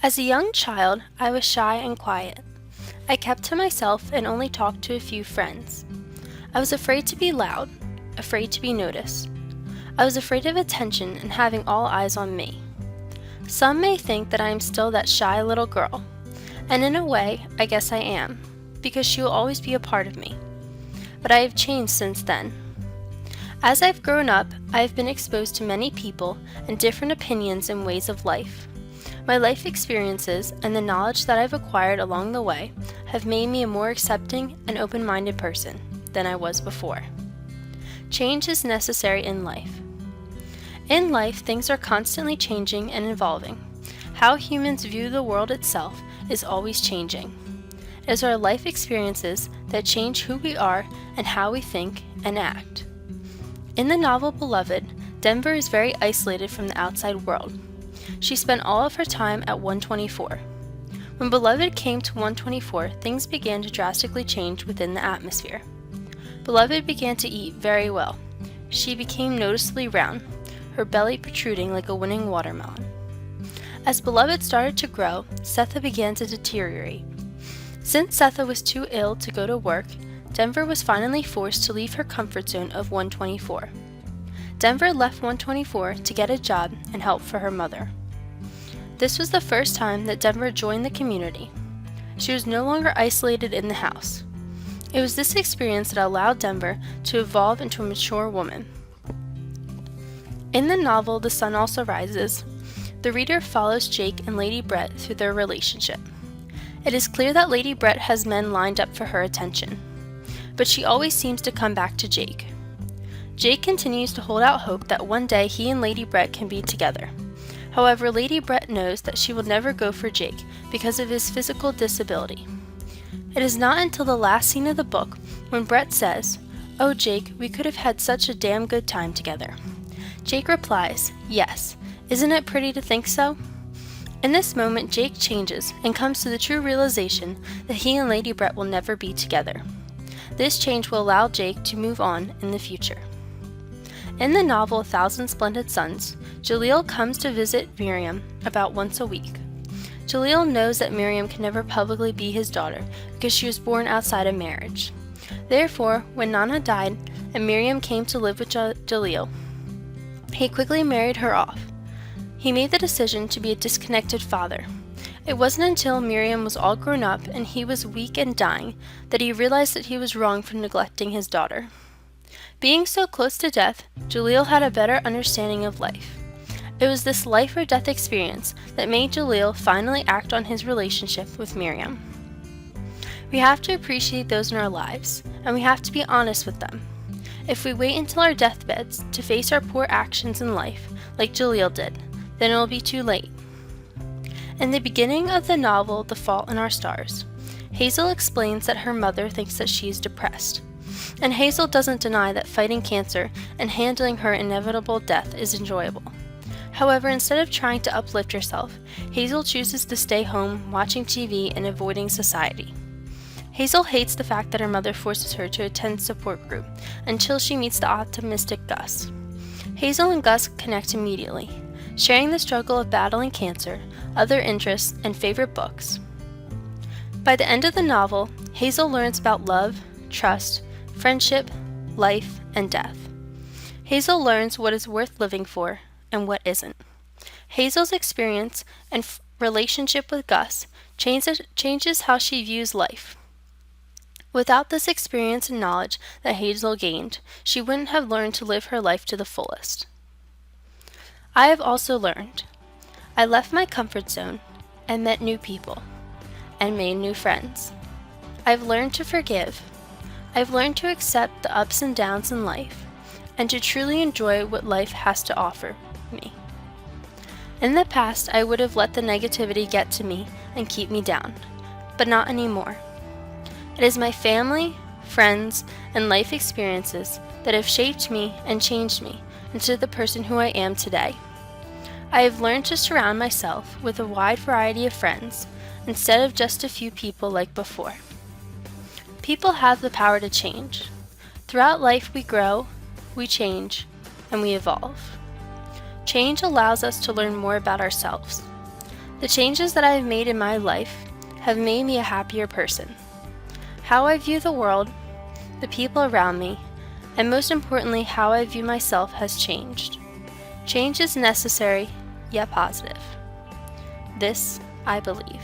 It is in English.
As a young child, I was shy and quiet. I kept to myself and only talked to a few friends. I was afraid to be loud, afraid to be noticed. I was afraid of attention and having all eyes on me. Some may think that I am still that shy little girl, and in a way, I guess I am, because she will always be a part of me. But I have changed since then. As I've grown up, I have been exposed to many people and different opinions and ways of life. My life experiences and the knowledge that I've acquired along the way have made me a more accepting and open-minded person than I was before. Change is necessary in life. In life, things are constantly changing and evolving. How humans view the world itself is always changing. It is our life experiences that change who we are and how we think and act. In the novel Beloved, Denver is very isolated from the outside world. She spent all of her time at 124. When Beloved came to 124, things began to drastically change within the atmosphere. Beloved began to eat very well. She became noticeably round, her belly protruding like a winning watermelon. As Beloved started to grow, Setha began to deteriorate. Since Setha was too ill to go to work, Denver was finally forced to leave her comfort zone of 124. Denver left 124 to get a job and help for her mother. This was the first time that Denver joined the community. She was no longer isolated in the house. It was this experience that allowed Denver to evolve into a mature woman. In the novel The Sun Also Rises, the reader follows Jake and Lady Brett through their relationship. It is clear that Lady Brett has men lined up for her attention, but she always seems to come back to Jake. Jake continues to hold out hope that one day he and Lady Brett can be together. However, Lady Brett knows that she will never go for Jake because of his physical disability. It is not until the last scene of the book when Brett says, "Oh Jake, we could have had such a damn good time together." Jake replies, "Yes, isn't it pretty to think so?" In this moment, Jake changes and comes to the true realization that he and Lady Brett will never be together. This change will allow Jake to move on in the future. In the novel 1,000 Splendid Suns, Jaleel comes to visit Miriam about once a week. Jaleel knows that Miriam can never publicly be his daughter because she was born outside of marriage. Therefore, when Nana died and Miriam came to live with Jaleel, he quickly married her off. He made the decision to be a disconnected father. It wasn't until Miriam was all grown up and he was weak and dying that he realized that he was wrong for neglecting his daughter. Being so close to death, Jaleel had a better understanding of life. It was this life or death experience that made Jaleel finally act on his relationship with Miriam. We have to appreciate those in our lives, and we have to be honest with them. If we wait until our deathbeds to face our poor actions in life, like Jaleel did, then it will be too late. In the beginning of the novel The Fault in Our Stars, Hazel explains that her mother thinks that she is depressed. And Hazel doesn't deny that fighting cancer and handling her inevitable death is enjoyable. However, instead of trying to uplift herself, Hazel chooses to stay home, watching TV and avoiding society. Hazel hates the fact that her mother forces her to attend support group until she meets the optimistic Gus. Hazel and Gus connect immediately, sharing the struggle of battling cancer, other interests, and favorite books. By the end of the novel, Hazel learns about love, trust, friendship, life, and death. Hazel learns what is worth living for and what isn't. Hazel's experience and relationship with Gus changes how she views life. Without this experience and knowledge that Hazel gained, she wouldn't have learned to live her life to the fullest. I have also learned. I left my comfort zone and met new people and made new friends. I've learned to forgive. I've learned to accept the ups and downs in life and to truly enjoy what life has to offer me. In the past, I would have let the negativity get to me and keep me down, but not anymore. It is my family, friends, and life experiences that have shaped me and changed me into the person who I am today. I have learned to surround myself with a wide variety of friends instead of just a few people like before. People have the power to change. Throughout life we grow, we change, and we evolve. Change allows us to learn more about ourselves. The changes that I have made in my life have made me a happier person. How I view the world, the people around me, and most importantly, how I view myself has changed. Change is necessary, yet positive. This I believe.